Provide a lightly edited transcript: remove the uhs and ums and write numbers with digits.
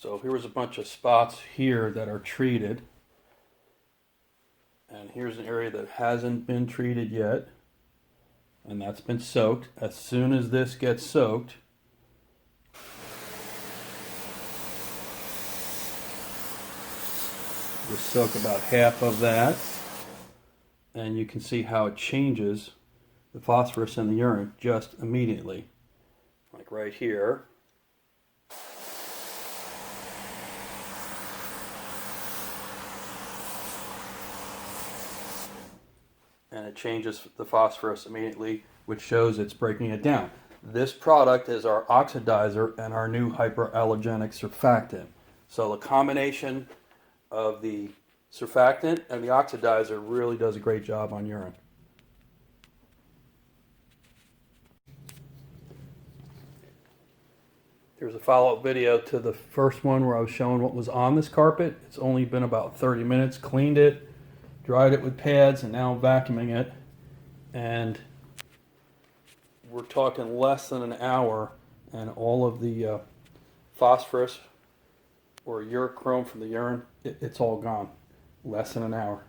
So here's a bunch of spots here that are treated. And here's an area that hasn't been treated yet. And that's been soaked. As soon as this gets soaked, we'll soak about half of that. And you can see how it changes the phosphorus in the urine just immediately. Like right here. And it changes the phosphorus immediately, which shows it's breaking it down. This product is our oxidizer and our new hyperallergenic surfactant. So the combination of the surfactant and the oxidizer really does a great job on urine. Here's a follow-up video to the first one where I was showing what was on this carpet. It's only been about 30 minutes, cleaned it, dried it with pads, and now I'm vacuuming it. And we're talking less than an hour, and all of the phosphorus or urochrome from the urine, it's all gone. Less than an hour.